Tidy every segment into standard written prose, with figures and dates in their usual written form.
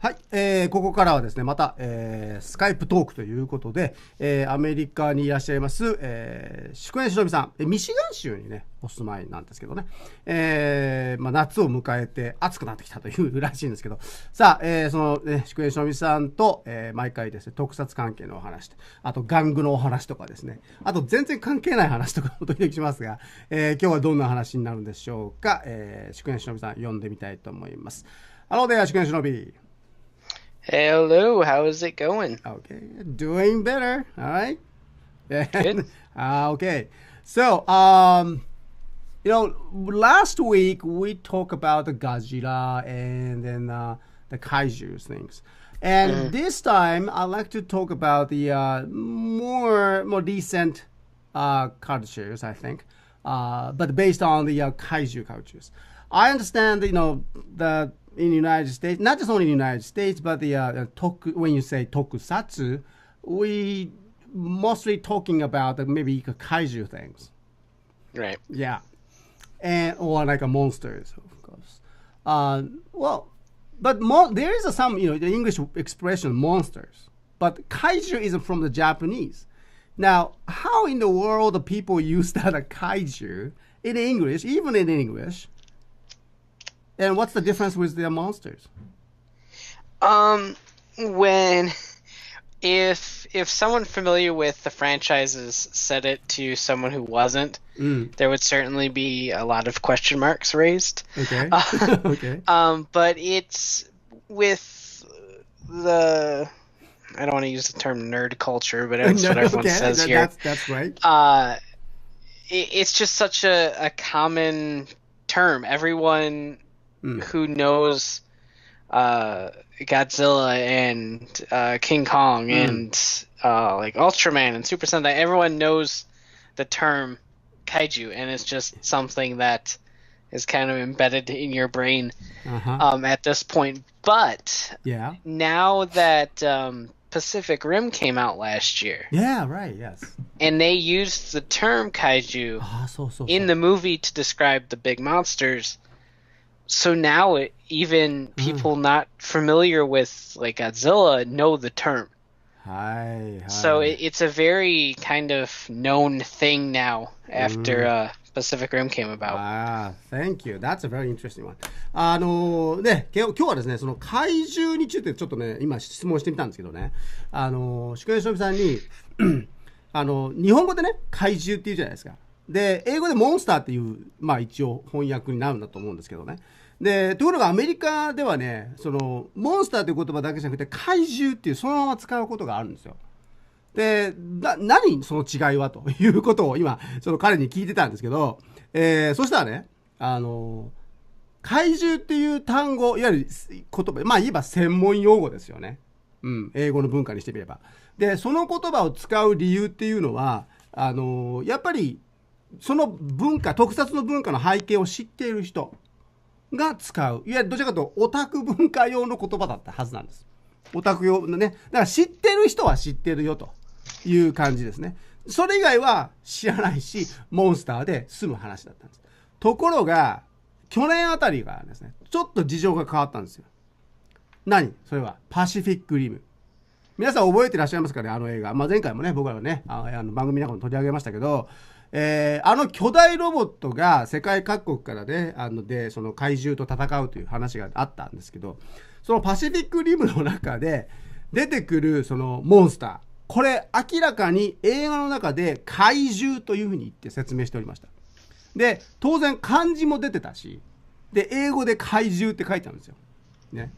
はい、ここからはですね、また、スカイプトークということで、アメリカにいらっしゃいます、Shukuenshinobiさん、ミシガン州にね、お住まいなんですけどね、夏を迎えて暑くなってきたというらしいんですけど、さあ、その、Shukuenshinobiさんと、毎回ですね、特撮関係のお話、あと玩具のお話とかですね、あと全然関係ない話とかも時々しますが、今日はどんな話になるんでしょうか。Shukuenshinobiさん呼んでみたいと思います。Hello there, Shukuenshinobi.Hello, how is it going? Okay, doing better. All right. Good. Okay. So, last week we talked about the Godzilla and then the Kaijyu things. And this time I'd like to talk about the more decent cultures, I think, but based on the Kaijyu cultures. I understand, the in the United States, not just only in the United States, but the when you say Tokusatsu, we mostly talking about maybe kaiju things. Right. Yeah. Or like monsters, of course. But there is some, the English expression monsters, but kaiju is from the Japanese. Now, how in the world do people use that kaiju in English, even in English? And what's the difference with their monsters? If someone familiar with the franchises said it to someone who wasn't, there would certainly be a lot of question marks raised. Okay. Okay. But it's with the, I don't want to use the term nerd culture, but that's what everyone says here. That's right. It's just such a common term. Everyone who knows Godzilla and King Kong and like Ultraman and Super Sentai, everyone knows the term kaiju, and it's just something that is kind of embedded in your brain at this point. But now that Pacific Rim came out last year, yes, and they used the term kaiju in the movie to describe the big monsters. So now even people not familiar with like Godzilla know the term. So it's a very kind of known thing now after Pacific Rim came about. Thank you. That's a very interesting one. 今日はですね、その怪獣についてちょっとね、今質問してみたんですけどね、Shukuenshinobiさんに日本語でね、怪獣って言うじゃないですか。で、英語でモンスターっていう、一応翻訳になるんだと思うんですけどね。で、ところがアメリカではね、その、モンスターという言葉だけじゃなくて、怪獣っていうそのまま使うことがあるんですよ。で、何その違いはということを今、その彼に聞いてたんですけど、そしたらね、怪獣っていう単語、いわゆる言葉、言えば専門用語ですよね。英語の文化にしてみれば。で、その言葉を使う理由っていうのは、やっぱり、その文化、特撮の文化の背景を知っている人が使う。いわゆるどちらかというとオタク文化用の言葉だったはずなんです。オタク用のね。だから知ってる人は知ってるよという感じですね。それ以外は知らないし、モンスターで済む話だったんです。ところが、去年あたりからですね、ちょっと事情が変わったんですよ。何それはパシフィックリム。皆さん覚えてらっしゃいますかね、あの映画。前回もね、僕らはね、番組の中で取り上げましたけど、巨大ロボットが世界各国からね、その怪獣と戦うという話があったんですけど、そのパシフィックリムの中で出てくるそのモンスター、これ明らかに映画の中で怪獣というふうに言って説明しておりました。で、当然漢字も出てたし、で、英語で怪獣って書いてあるんですよ。ね。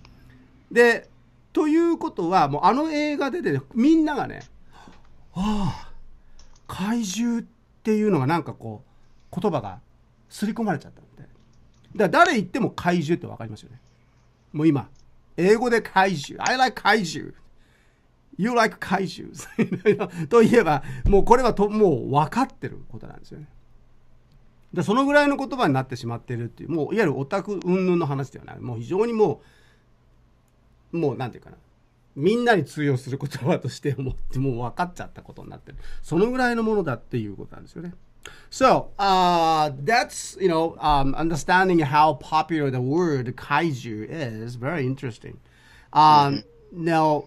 で、ということは、もうあの映画でみんながね、怪獣っていうのがなんかこう言葉が刷り込まれちゃったんで、だから誰言っても怪獣って分かりますよね。もう今英語で怪獣 I like 怪獣 You like 怪獣といえばもうこれはもう分かってることなんですよね。でそのぐらいの言葉になってしまっているっていう、もういわゆるオタク云々の話ではない、もう非常にもうなんていうかな、みんなに通用する言葉としてもう分かっちゃったことになってる。そのぐらいのものだっていうことなんですよね。So, that's, understanding how popular the word kaiju is very interesting. Now,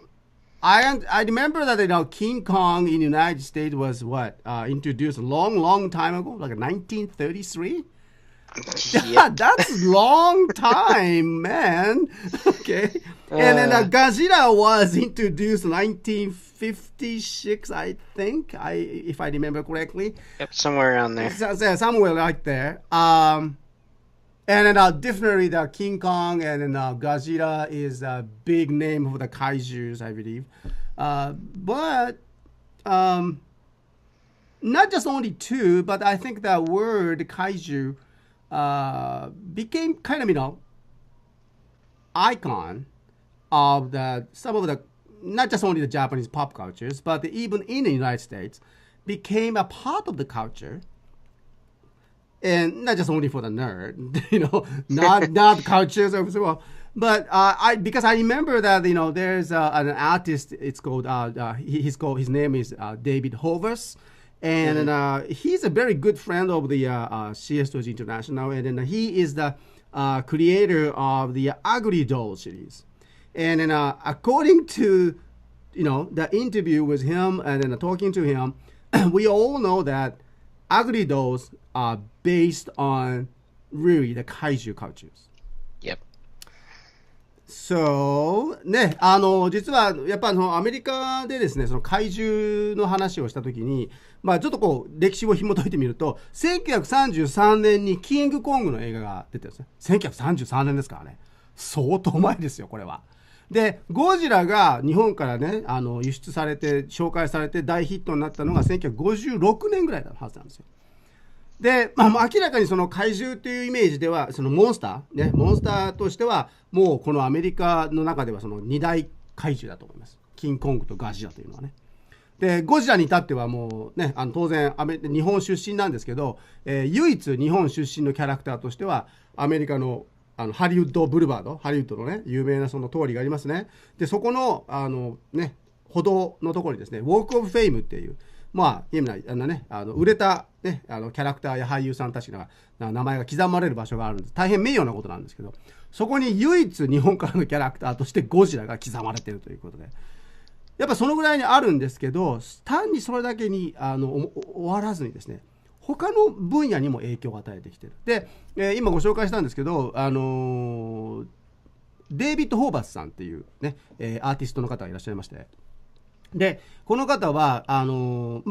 I remember that King Kong in the United States was introduced a long time ago, like 1933. Yep. That's long time, man. Okay. And then Godzilla was introduced 1956, I think, if I remember correctly. Yep, somewhere around there. Somewhere like there. And then definitely the King Kong and then Godzilla is a big name for the Kaijus, I believe. But not just only two, but I think the word Kaiju became kind of, icon of some of the, not just only the Japanese pop cultures, but even in the United States, became a part of the culture. And not just only for the nerd, not cultures as well. But because I remember that there's an artist. It's called his name is David Hovers, and he's a very good friend of the CSTOYS International, and then he is the creator of the Ugly Doll series. And then according to the interview with him and then talking to him, we all know that Ugly Dolls are based on really the Kaiju cultures. Yep. So ね、実はやっぱアメリカでですね、その怪獣の話をしたときに、ちょっとこう歴史を紐解いてみると、1933年にキングコングの映画が出てるんですね。1933年ですからね。相当前ですよ、これは。で、ゴジラが日本からね、輸出されて、紹介されて大ヒットになったのが1956年ぐらいのはずなんですよ。で、明らかにその怪獣というイメージでは、そのモンスターとしては、もうこのアメリカの中ではその2大怪獣だと思います。キングコングとガジラというのはね。で、ゴジラに至ってはもうね、当然日本出身なんですけど、唯一日本出身のキャラクターとしては、アメリカのハリウッドブルバード、ハリウッドのね、有名なその通りがありますね。で、そこの、歩道のところにですね、ウォークオブフェイムっていう、今売れた、ね、キャラクターや俳優さんたちが名前が刻まれる場所があるんです。大変名誉なことなんですけど、そこに唯一日本からのキャラクターとしてゴジラが刻まれているということで、やっぱそのぐらいにあるんですけど、単にそれだけに終わらずにですね、他の分野にも影響を与えてきている。で、今ご紹介したんですけど、デイビッド・ホーバスさんっていうね、アーティストの方がいらっしゃいまして、で、この方は、何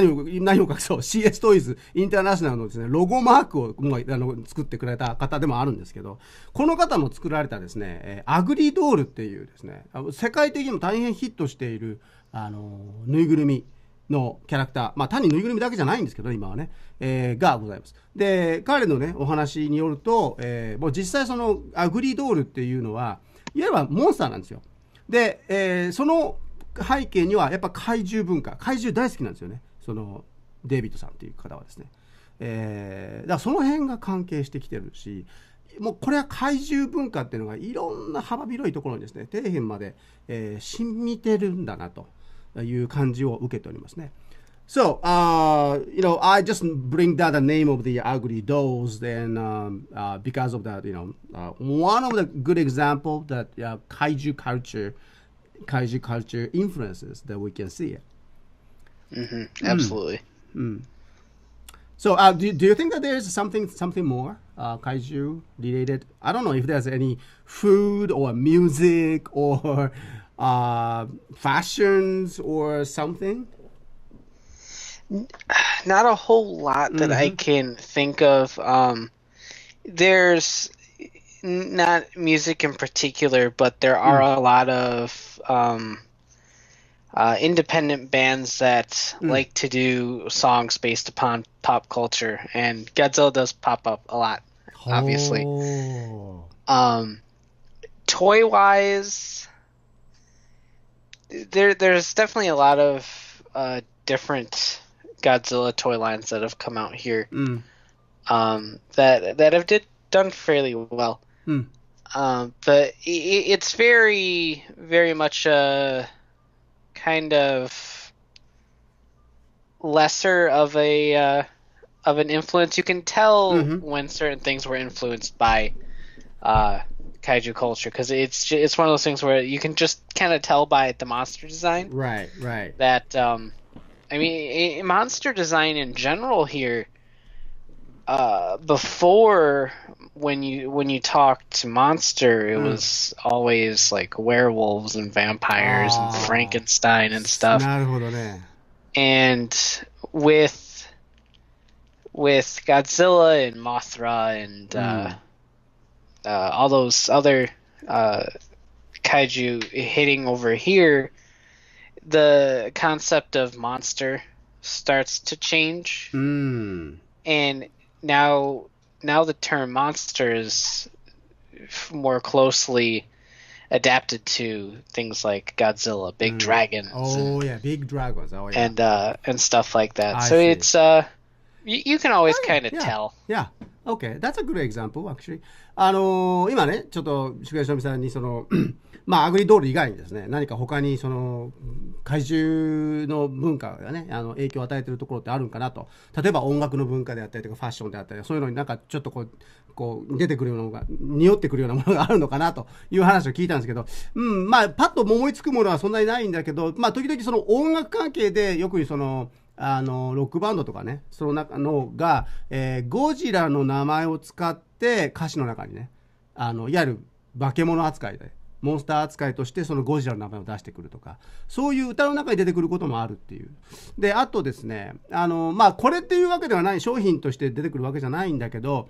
を隠そう、CSTOYS インターナショナルのですね、ロゴマークを作ってくれた方でもあるんですけど、この方も作られたですね、アグリードールっていうですね、世界的にも大変ヒットしている、ぬいぐるみのキャラクター、単にぬいぐるみだけじゃないんですけど、今はね、がございます。で、彼のね、お話によると、もう実際そのアグリードールっていうのは、いわゆるモンスターなんですよ。で、その背景にはやっぱ怪獣文化、怪獣大好きなんですよね。そのデイビッドさんっていう方はですね。だからその辺が関係してきてるし、もうこれは怪獣文化っていうのがいろんな幅広いところにですね、底辺まで、染みてるんだなという感じを受けておりますね。So, I just bring down the name of the ugly dolls, then because of that, one of the good example that kaiju culture influences that we can see. Absolutely. So, do you think that there's something more kaiju related? I don't know if there's any food or music or fashions or something. Not a whole lot that I can think of. There's not music in particular, but there are a lot of independent bands that like to do songs based upon pop culture, and Godzilla does pop up a lot, obviously. Toy-wise, there's definitely a lot of different Godzilla toy lines that have come out here that have done fairly well. But it's very, very much a kind of lesser of an influence. You can tell when certain things were influenced by kaiju culture, because it's one of those things where you can just kind of tell by the monster design. Right. That I mean, monster design in general here. Before, when you talked monster, it was always like werewolves and vampires and Frankenstein and stuff. なるほどね。And with Godzilla and Mothra and all those other kaiju hitting over here, the concept of monster starts to change. And now the term monster is more closely adapted to things like Godzilla, big dragons. Big dragons. And stuff like that. So see. It's you can always kind of tell. Yeah. Okay. That's a good example, actually. 今ね、ちょっと宿屋しのびさんにアグリドール以外にですね、何か他に怪獣の文化がね、影響を与えているところってあるんかなと。例えば音楽の文化であったりとか、ファッションであったり、そういうのになんかちょっとこう出てくるようなのが、匂ってくるようなものがあるのかなという話を聞いたんですけど、パッと思いつくものはそんなにないんだけど、時々音楽関係でよくロックバンドとかね、その中のが、ゴジラの名前を使って歌詞の中にね、いわゆる化け物扱いで、モンスター扱いとしてそのゴジラの名前を出してくるとか、そういう歌の中に出てくることもあるっていう。で、あとですね、これっていうわけではない、商品として出てくるわけじゃないんだけど、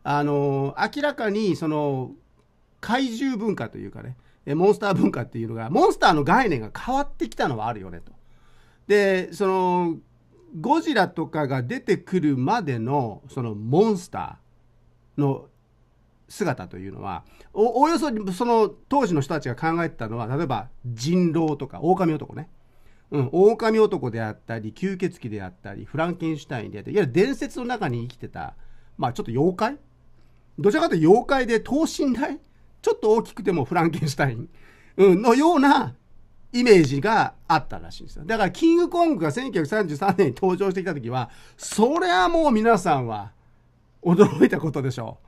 明らかに怪獣文化というかね、モンスター文化っていうのが、モンスターの概念が変わってきたのはあるよねと。で、ゴジラとかが出てくるまでのモンスターの姿というのは、おおよそ当時の人たちが考えてたのは、例えば人狼とか狼男ね、狼男であったり吸血鬼であったりフランケンシュタインであったり、いわゆる伝説の中に生きてたちょっと妖怪、どちらかというと妖怪で等身大、ちょっと大きくてもフランケンシュタイン、のようなイメージがあったらしいんですよ。だからキングコングが1933年に登場してきた時は、そりゃもう皆さんは驚いたことでしょ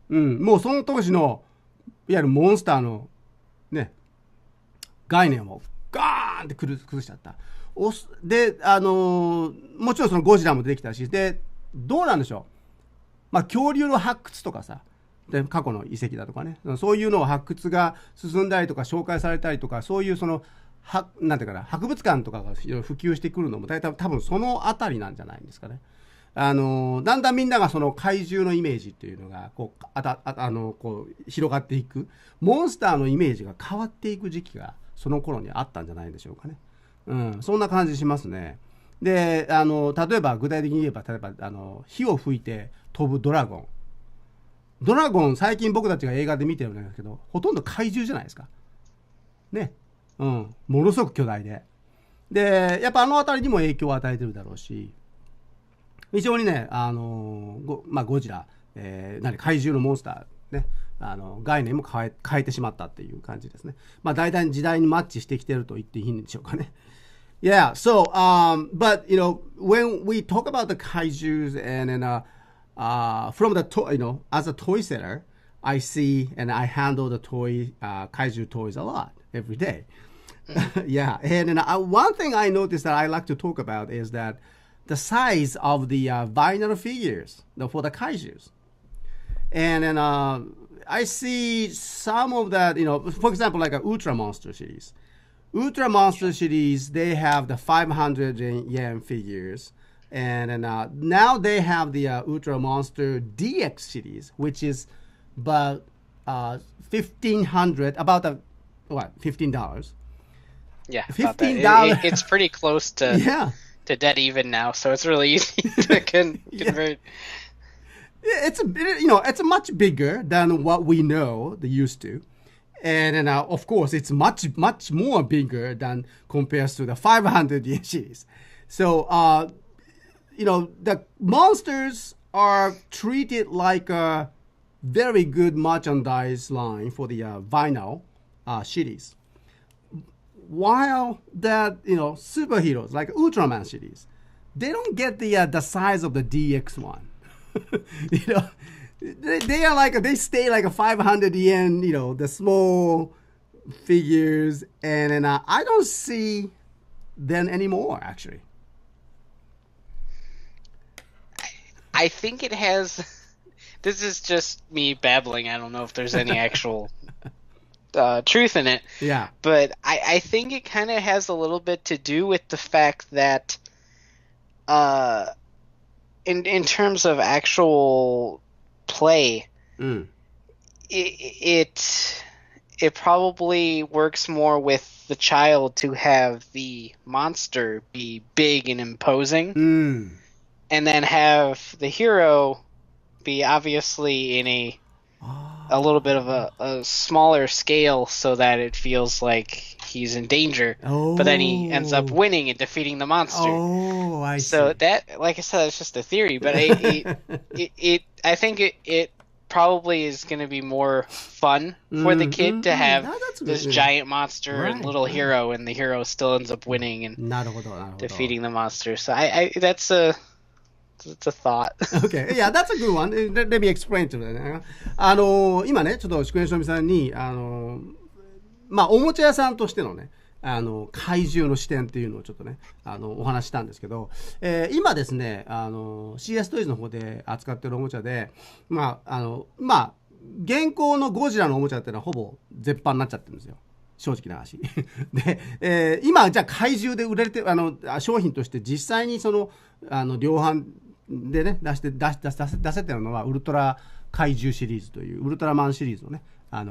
う。もうその当時のいわゆるモンスターのね概念をガーンって崩しちゃった。で、もちろんゴジラも出てきたし、でどうなんでしょう。恐竜の発掘とかさ、で過去の遺跡だとかね、そういうのを発掘が進んだりとか紹介されたりとか、そういうなんていうかな、博物館とかが普及してくるのも大体多分そのあたりなんじゃないんですかね。だんだんみんなが怪獣のイメージっていうのがこう広がっていく、モンスターのイメージが変わっていく時期がその頃にあったんじゃないでしょうかね。そんな感じしますね。で、例えば具体的に言えば、火を吹いて飛ぶドラゴン、最近僕たちが映画で見てるんですけど、ほとんど怪獣じゃないですかね。ものすごく巨大で、やっぱあたりにも影響を与えてるだろうし、非常にね、ゴジラ、怪獣のモンスターね、概念も変えてしまったっていう感じですね。大体時代にマッチしてきてると言っていいんでしょうかね。Yeah, so, but when we talk about the kaijus and from the as a toy seller, I see and I handle the kaiju toys a lot every day. Yeah, and one thing I noticed that I like to talk about is that the size of the vinyl figures for the kaijus. And then I see some of that, for example, like an Ultra Monster series. Ultra Monster series, they have the 500 yen figures. And then, now they have the Ultra Monster DX series, which is about $1,500, about $15. Yeah, $15. It's pretty close to dead even now, so it's really easy to convert. It's it's much bigger than what we know they used to, and then of course it's much more bigger than compared to the 500 yen series. So the monsters are treated like a very good merchandise line for the vinyl series. While that, superheroes like Ultraman series, they don't get the size of the DX one. they are like they stay like a 500 yen, you know, the small figures, and then I don't see them anymore actually. I think it has. This is just me babbling. I don't know if there's any actual truth in it. Yeah. But I think it kind of has a little bit to do with the fact that in terms of actual play, it probably works more with the child to have the monster be big and imposing, and then have the hero be obviously in a little bit of a smaller scale, so that it feels like he's in danger, but then he ends up winning and defeating the monster. Oh, I see. So that, like I said, it's just a theory, but I think it probably is going to be more fun for the kid to have this giant monster and little hero, and the hero still ends up winning and defeating the monster. So that's a thought. Okay, yeah, that's a good one. Let me explain to you. 今ね、ちょっと宿根しのみさんにまあおもちゃ屋さんとしてのね、怪獣の視点っていうのをちょっとね、お話したんですけど、今ですね、CSTOYS の方で扱ってるおもちゃで、まあ現行のゴジラのおもちゃっていうのはほぼ絶版になっちゃってるんですよ。正直な話で、今じゃあ怪獣で売られて商品として実際にその量販でね出せてるのはウルトラ怪獣シリーズというウルトラマンシリーズのね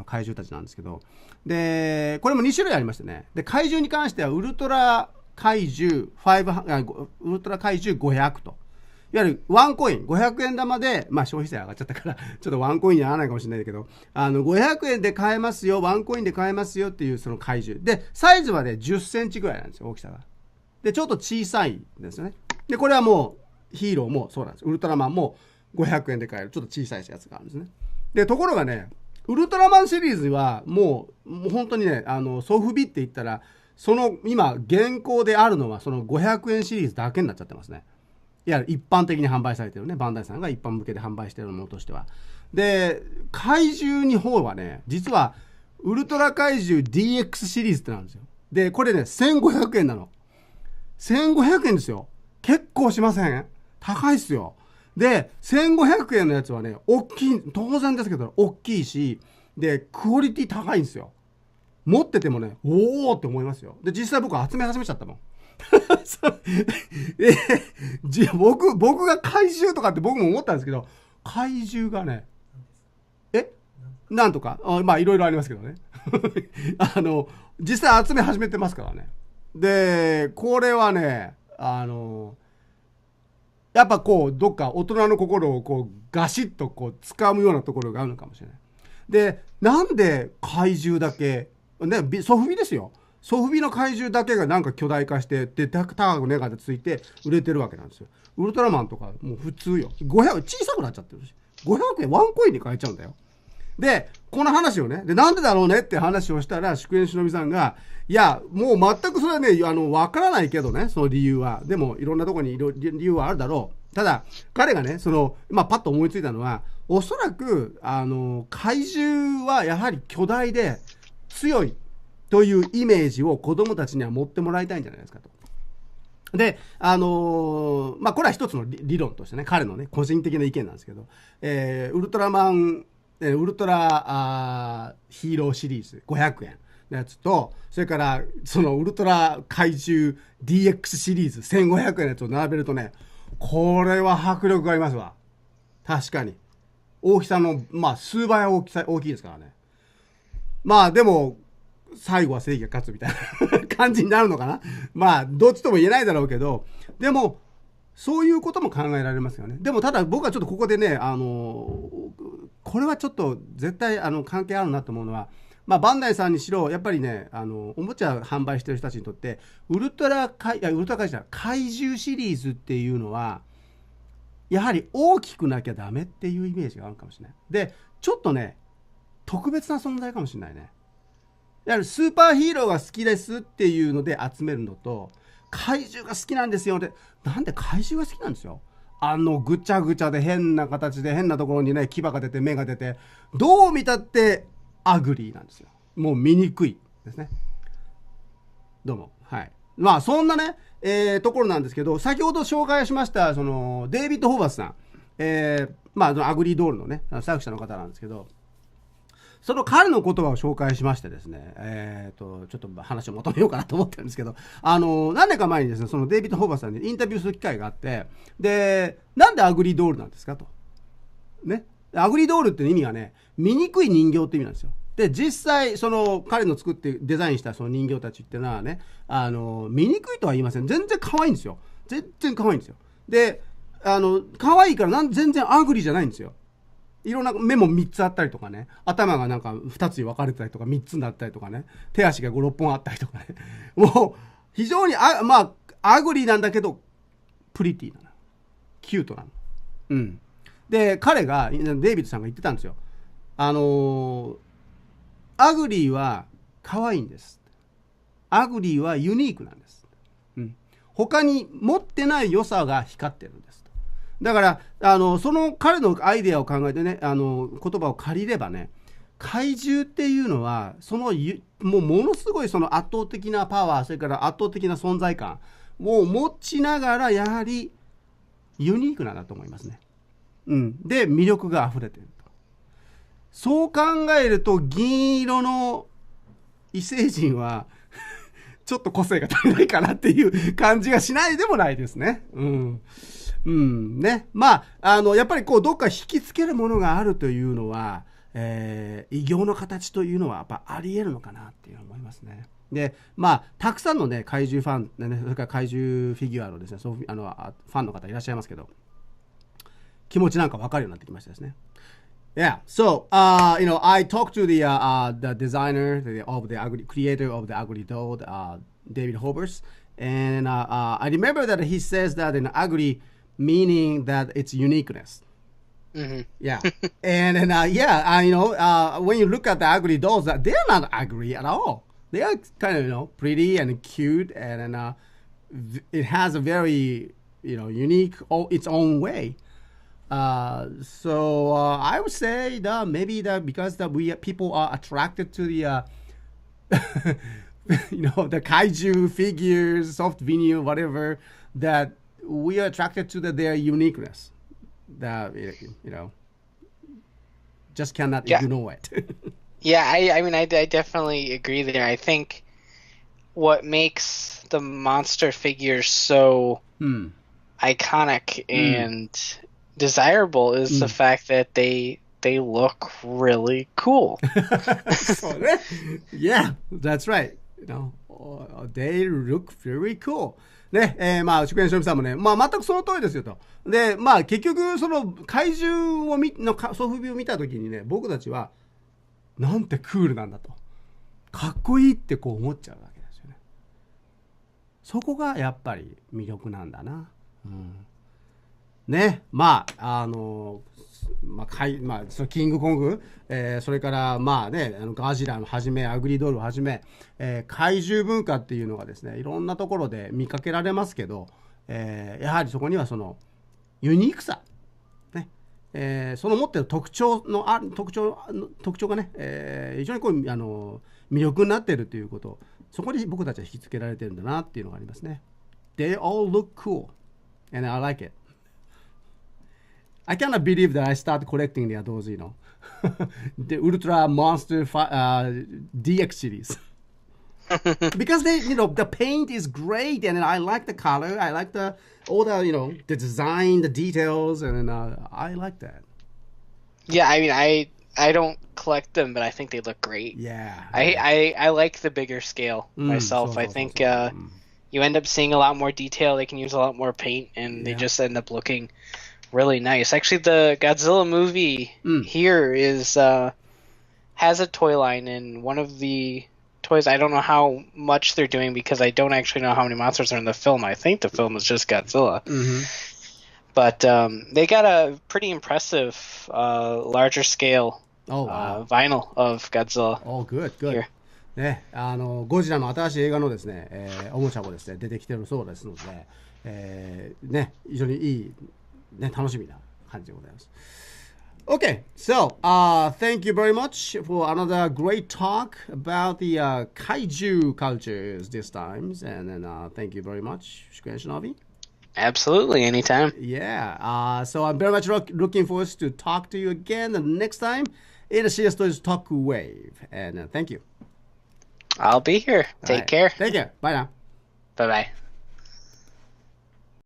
怪獣たちなんですけど、でこれも2種類ありましてね、で怪獣に関してはウルトラ怪獣500と、いわゆるワンコイン500円玉で、まあ消費税上がっちゃったからちょっとワンコインにならないかもしれないけど、500円で買えますよ、ワンコインで買えますよっていうその怪獣で、サイズはね10センチぐらいなんですよ、大きさが。でちょっと小さいですよね。でこれはもうヒーローもそうなんです。ウルトラマンも500円で買えるちょっと小さいやつがあるんですね。でところがね、ウルトラマンシリーズはもう本当にね、ソフビって言ったらその今現行であるのはその500円シリーズだけになっちゃってますね。いや一般的に販売されてるね、バンダイさんが一般向けで販売しているものとしては。で怪獣に方はね、実はウルトラ怪獣 DX シリーズってなんですよ。でこれね1500円なの。1500円ですよ。結構しません？高いっすよ。で1500円のやつはね、大きい、当然ですけど大きいし、でクオリティ高いんですよ。持っててもね、おーって思いますよ。で実際僕集め始めちゃったもん。僕が怪獣とかって僕も思ったんですけど、怪獣がねなんとかまあいろいろありますけどね実際集め始めてますからね。でこれはねやっぱこうどっか大人の心をこうガシッとこう掴むようなところがあるのかもしれない。でなんで怪獣だけね、ソフビですよ。ソフビの怪獣だけがなんか巨大化してで高く値がついて売れてるわけなんですよ。ウルトラマンとかもう普通よ。500小さくなっちゃってるし、500円ワンコインで買えちゃうんだよ。でこの話をね、でなんでだろうねって話をしたら宿根しのびさんが、いやもう全くそれはねわからないけどね、その理由は。でもいろんなところに理由はあるだろう。ただ彼がねパッと思いついたのは、おそらく怪獣はやはり巨大で強いというイメージを子供たちには持ってもらいたいんじゃないですかと。でこれは一つの理論としてね、彼のね個人的な意見なんですけど、ウルトラマンウルトラヒーローシリーズ500円のやつと、それからそのウルトラ怪獣 DX シリーズ1500円のやつを並べるとね、これは迫力がありますわ。確かに大きさの数倍大きいですからね。でも最後は正義が勝つみたいな感じになるのかな。どっちとも言えないだろうけど、でもそういうことも考えられますよね。でもただ僕はちょっとここでね、これはちょっと絶対関係あるなと思うのは、バンダイさんにしろやっぱりね、おもちゃ販売してる人たちにとってウルトラ怪獣シリーズっていうのはやはり大きくなきゃダメっていうイメージがあるかもしれない。でちょっとね特別な存在かもしれないね。やはりスーパーヒーローが好きですっていうので集めるのと、怪獣が好きなんですよって、なんで怪獣が好きなんですよ。ぐちゃぐちゃで変な形で変なところにね牙が出て目が出てどう見たってアグリーなんですよ。もう見にですね。どうも。はい。まあそんなね、ところなんですけど、先ほど紹介しましたそのデイビッド・ホーバスさん、まあアグリードールのね作者の方なんですけど、その彼の言葉を紹介しましてですね、ちょっと話をまとめようかなと思ってるんですけど、何年か前にですね、そのデイビッド・ホーバスさんにインタビューする機会があって、で、なんでアグリードールなんですかと。ね。アグリードールって意味がね、醜い人形って意味なんですよ。で、実際、その彼の作ってデザインしたその人形たちってのはね、醜いとは言いません。全然可愛いんですよ。全然可愛いんですよ。で、可愛いから全然アグリーじゃないんですよ。いろんな目も3つあったりとかね、頭がなんか2つに分かれたりとか3つになったりとかね、手足が5、6本あったりとかね、もう非常にまあアグリーなんだけどプリティなの、キュートなの。うん。で彼がデイビッドさんが言ってたんですよ。アグリーは可愛いんです。アグリーはユニークなんです。うん。他に持ってない良さが光ってるんです。だからその彼のアイデアを考えてね、言葉を借りればね、怪獣っていうのはものすごいその圧倒的なパワー、それから圧倒的な存在感を持ちながら、やはりユニークなんだと思いますね。うん。で魅力が溢れていると。そう考えると銀色の異星人はちょっと個性が足りないかなっていう感じがしないでもないですね。うん。うんね。まあ、やっぱりこうどっか引きつけるものがあるというのは、異形の形というのはやっぱあり得るのかなっていう思いますね。で、まあたくさんのね怪獣ファン、ね、それから怪獣フィギュアのですね、ファンの方いらっしゃいますけど、気持ちなんか分かるようになってきましたですね。Yeah. So, I talked to the designer of the creator of the Ugly Doll, David Hobers, and I remember that he says that in ugly meaning that it's uniqueness. Mm-hmm. Yeah. And when you look at the ugly dolls, they're not ugly at all. They are kind of, pretty and cute, and it has a very, unique, its own way. So I would say that maybe that because people are attracted to the the kaiju figures, soft vinyl, whatever, that we are attracted to their uniqueness. That just cannot ignore it. Yeah, I mean, I definitely agree there. I think what makes the monster figures so iconic and desirable is the fact that they look really cool. Yeah, that's right. They look very cool. ね、まあ宿園しのみさんもね、まあ全くその通りですよと。で、まあ結局その怪獣のソフビを見たときにね、僕たちはなんてクールなんだと、かっこいいってこう思っちゃうわけですよね。そこがやっぱり魅力なんだな。ね、まあそのキングコング、それからまあね、ガジラのはじめ、アグリードールをはじめ、怪獣文化っていうのがですね、いろんなところで見かけられますけど、やはりそこにはそのユニークさ、ね、その持っている特徴がね、非常にこう魅力になっているということ、そこに僕たちは引きつけられてるんだなっていうのがありますね。They all look cool, and I like it.I cannot believe that I started collecting those, the Ultra Monster DX series. Because the paint is great, and I like the color. I like all the design, the details, and I like that. Yeah, I mean, I don't collect them, but I think they look great. Yeah. I like the bigger scale myself. I think you end up seeing a lot more detail. They can use a lot more paint, and they just end up looking really nice. Actually, the Godzilla movie here has a toy line, and one of the toys, I don't know how much they're doing because I don't actually know how many monsters are in the film. I think the film is just Godzilla. But they got a pretty impressive larger scale vinyl of Godzilla. Oh, good. Here. ね、ゴジラの新しい映画のですね、おもちゃもですね出てきてるそうですので、ね、非常にいいね、楽しみな感じでございます。Okay, so thank you very much for another great talk about the Kaijyu cultures this time. And then thank you very much, Shukuenshinobi. Absolutely, anytime. Yeah, so I'm very much looking forward to talk to you again the next time in the CSTOYS Toku Wave. And thank you. I'll be here. Take care. Take care. Bye now. Bye-bye.